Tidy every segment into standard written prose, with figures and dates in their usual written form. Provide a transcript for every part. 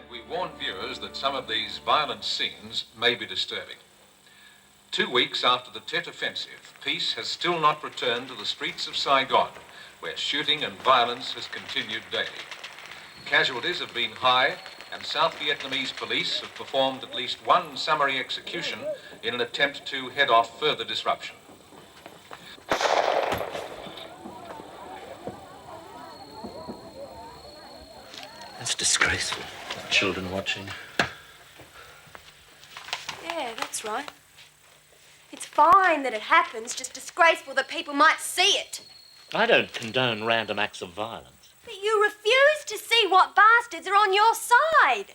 and we warn viewers that some of these violent scenes may be disturbing. 2 weeks after the Tet Offensive, peace has still not returned to the streets of Saigon, where shooting and violence has continued daily. Casualties have been high, and South Vietnamese police have performed at least one summary execution in an attempt to head off further disruption. That's disgraceful. Children watching. Yeah, that's right. It's fine that it happens, just disgraceful that people might see it. I don't condone random acts of violence. But you refuse to see what bastards are on your side.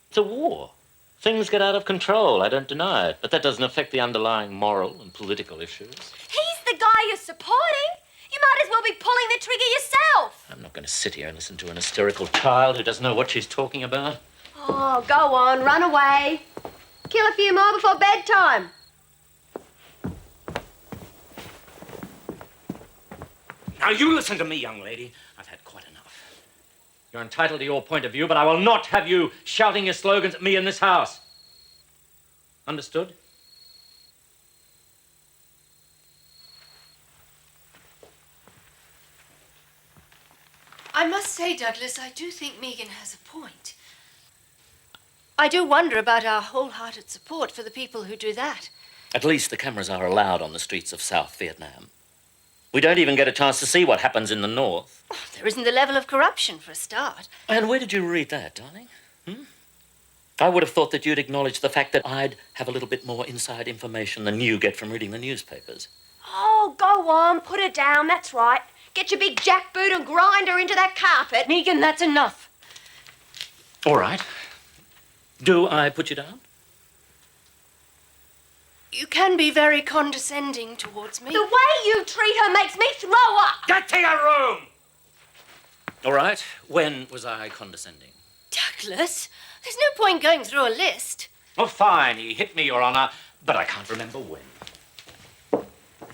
It's a war. Things get out of control, I don't deny it. But that doesn't affect the underlying moral and political issues. He's the guy you're supporting. You might as well be pulling the trigger yourself. I'm not going to sit here and listen to an hysterical child who doesn't know what she's talking about. Oh, go on, run away. Kill a few more before bedtime. Now, you listen to me, young lady. I've had quite enough. You're entitled to your point of view, but I will not have you shouting your slogans at me in this house. Understood? I must say, Douglas, I do think Megan has a point. I do wonder about our wholehearted support for the people who do that. At least the cameras are allowed on the streets of South Vietnam. We don't even get a chance to see what happens in the north. Oh, there isn't the level of corruption, for a start. And where did you read that, darling? I would have thought that you'd acknowledge the fact that I'd have a little bit more inside information than you get from reading the newspapers. Oh, go on, put her down, that's right. Get your big jackboot and grind her into that carpet. Megan, that's enough. All right. Do I put you down? You can be very condescending towards me. The way you treat her makes me throw up. Get to your room! All right. When was I condescending? Douglas, there's no point going through a list. Oh, fine. He hit me, Your Honor, but I can't remember when.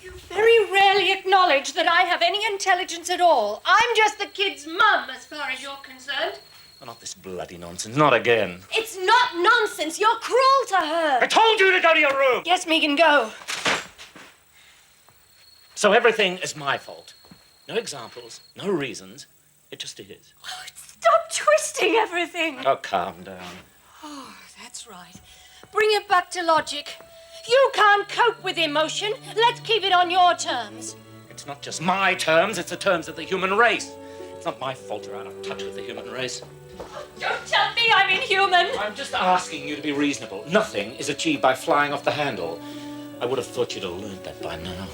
You very rarely acknowledge that I have any intelligence at all. I'm just the kid's mum, as far as you're concerned. Oh, not this bloody nonsense. Not again. It's not nonsense. You're cruel to her. I told you to go to your room! Yes, Megan, go. So everything is my fault. No examples, no reasons. It just is. Oh, stop twisting everything. Oh, calm down. Oh, that's right. Bring it back to logic. You can't cope with emotion. Let's keep it on your terms. It's not just my terms, it's the terms of the human race. It's not my fault you're out of touch with the human race. Oh, don't tell me I'm inhuman. I'm just asking you to be reasonable. Nothing is achieved by flying off the handle. I would have thought you'd have learned that by now.